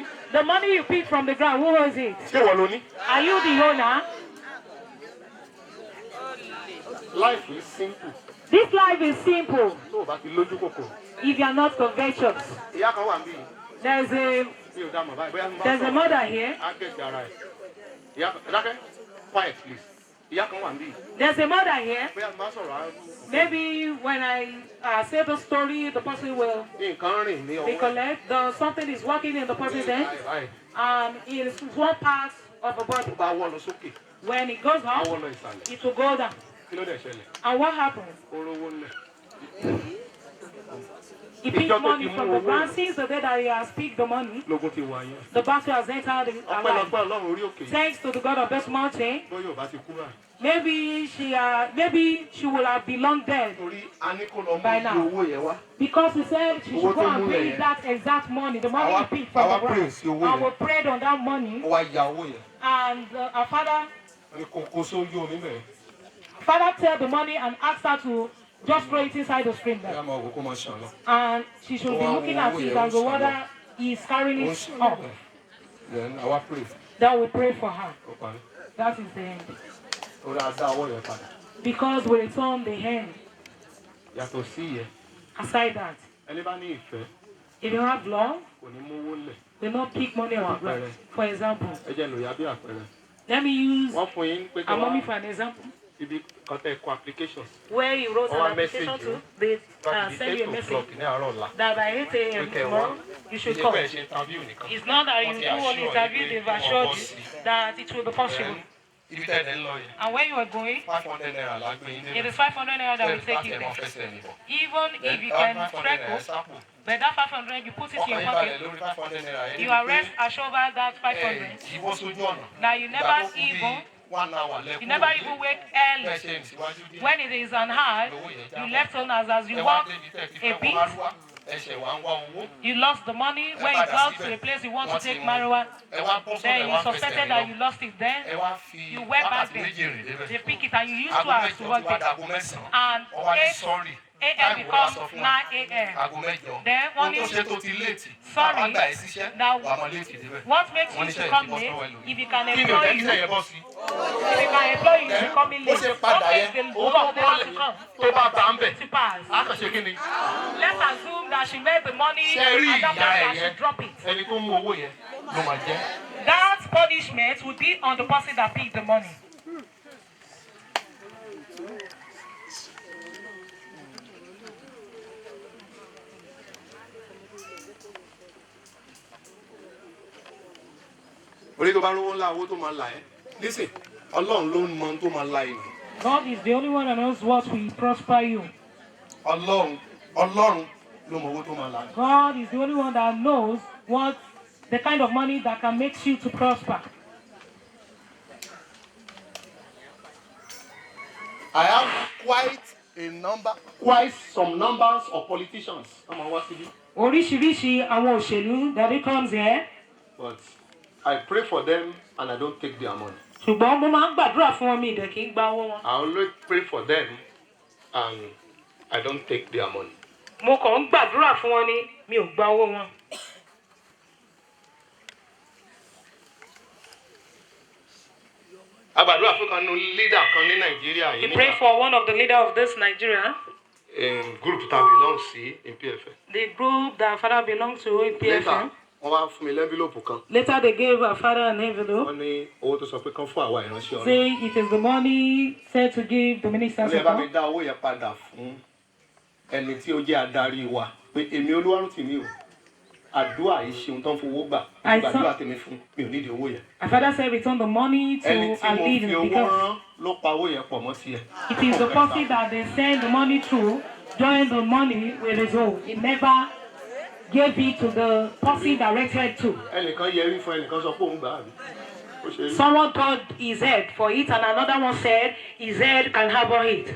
ní. The money you pick from the ground, who owns it? Ṣé wọ́n ló ní? Are you the owner? Life is simple. This life is simple Tó o bá ti lójú kòkòrò. if you are not covetous. Ìyá kan wà níbí. There's a Mi ò dá mọ̀ báyìí. Bóyá mo bá there's a sọ̀rọ̀. mother here. Á gẹ̀ẹ́sì ara ẹ̀. Ìyá kan, dákẹ́. Quiet please. Ìyá kan wà níbí. There's a mother here. Bóyá mo bá sọ̀rọ̀ á. Maybe when I say the story, the person will Nǹkan rìn ní ọwọ́. recollect. Something is working in the person's hand, Báyìí. and it is one part of the body. Tó bá wọ́ lọ sókè. When it goes Á up, wọ́ lọ ìsàlẹ̀. it will go down. Kí ló dẹ̀ ṣẹlẹ̀? And what happens? Ó rówó ńlẹ̀. He picks money from the ground. Since the day that he has picked the money, Lógún ti wà yẹn. the battle has entered his life. Ọpẹ́lọpẹ́ Ọlọ́run orí òkè. Thanks to the God of this mountain, Bóyá ò bá ti kú báyìí. maybe she will have belonged dead Torí a ní kó lọ mú by iye now. owó yẹn wá. Because he said she should go and bring that exact money, the money he picked from the ground. And we prayed on that money, Ó wá ya owó yẹn. and our father Ní kò kó sójú onílẹ̀. took the money and asked her to just throw it inside the stream there. Ìyá máa wò kó máa ṣàn lọ. And she should be looking at it as the water is carrying Ó ń it ṣàn up. lọ. Then àwa pray. Then we pray for her. Ó parí. That is the end. Ó dáa dá owó yẹn padà. Because we return the hand. Yàtọ̀ sí yẹn. Aside that, Ẹni bá ní ìfẹ́ if you have love, kò ní mówó lẹ̀. will not pick money on the ground. For example, Ẹ jẹ́ lòyà bí àpẹẹrẹ. let me use Wọ́n fún yín pé kí a mommy wọ́n for an example. ibi kan tẹ́ kọ application. Where you wrote Or an a message, application to, they Láti send you a 8 message o'clock ní àárọ̀ ọ̀la. that by 8 a.m. Okay, tomorrow, you should come. Ṣé ṣe interview nìkan? It's not that you do an interview, they've assured you that it will be possible. Ibi tẹ́ ẹ̀ ń lọ yẹn. And when you are going, 500 naira la gbé yín it débẹ̀. is 500 naira that will take you Láti ẹ̀ máa there. fẹsẹ̀ nìbọ̀. Even if you can trek up, but that 500, you put it in your pocket. Lórí 500 naira yẹn. You are rest assured that 500. Ìbò sójú ọ̀nà. Now you never even, 1 hour lẹ́kùn. you never even wake early. Bẹ́ẹ̀ ṣe ń síwájú díẹ̀. When it is an hard, you left on as you Ẹ wá walk débi tẹ́ ti a fẹ́ bit, wọ́n wá. Ẹ̀ṣẹ̀ wá ń wá owó. you lost the money. When you got to a place you want to take marijuana, Ẹ wá bọ́ sọ́dọ̀ then ẹ you wá fẹsẹ̀ suspected rìn that lọ. you lost it then. Ẹ wá fi You went back wákàtí there. méjì rìn débẹ̀. They pick it and you used Aago to have to mẹ́jọ work ti wá it. dago mẹ́sàn-án. And Wọ́n wá ní 8 sọ́ọ̀rì. a.m. becomes 9 a.m. Aago mẹ́jọ. Then Wọ́n one tó is ṣe tó ti léètì. sorry. Bàbá gbà ẹ́ síṣẹ́. Now, Wà á mọ léètì débẹ̀. what makes Wọ́n you ní to sẹ́yìn come tí wọ́n late? sọ́wọ́ ẹlòmíì. If you can Kí ni employ òjẹ́ kí you, sẹ́yìn bọ́ sí? if you can employ you to come in Bó late, ṣe what padà makes yẹn, the owó work tó have lè to come? tó bá bá ń bẹ̀. To pass. Á kàn ṣe kí ni? Let's assume that she made the money Ṣé rí and that ìyá ẹ̀ person yẹn? should drop it. Ẹni tó mú owó yẹn ló máa jẹ́. That punishment would be on the person that picked the money. Orí tó bá rówó ńlá owó tó máa là ẹ́. Lísìn, Ọlọ́run ló ń mọ ohun tó máa la ènìyàn. God is the only one that knows what will prosper you. Ọlọ́run ló mọ owó tó máa là ẹ́. God is the only one that knows what the kind of money that can make you to prosper. I have quite some numbers of politicians. I'm a wasibi. Oríṣiríṣi àwọn òṣèlú that it comes here. But I pray for them and I don't take their money. Ṣùgbọ́n mo máa ń gbàdúrà fún wọn mi ìdẹ̀ kí n gba owó wọn. I always pray for them and I don't take their money. Mo kàn ń gbàdúrà fún wọn ni mi ò gba owó wọn. A gbàdúrà fún kan leader kan ní Nàìjíríà We yìí pray nígbà for one of the leader of this Nigeria, group that belongs sí in PFN. the group that father belongs to in Later, PFN. wọ́n wá fún mi lẹ́ńbílòpù kan. Later they gave our father an envelope Wọ́n ní owó tó sọ pé kán fún àwa ìránṣẹ́ Ọlọ́run. saying it is the money said to give the ministers Wọ́n ní of ẹ bá mi God. dá owó yẹn padà fún ẹni tí ó jẹ́ adarí wa pé èmi Olúwarùntìmí o àdúrà yìí ṣeun tán fowó gbà gbàdúrà tèmi fún mi ò nídìí owó yẹn. Our father said return the money to Ẹni tí our mo fi leader owó because rán ló pa owó yẹn pọ̀ mọ́ tiẹ̀. it is the person that they send the money to join the money with his own. He never gave it to the person directed to. Ẹnìkan yẹrí fún ẹnìkan sọ pé òun gbà á rí. Ó ṣe rí. Someone thought his head for it and another one said his head can harbor it.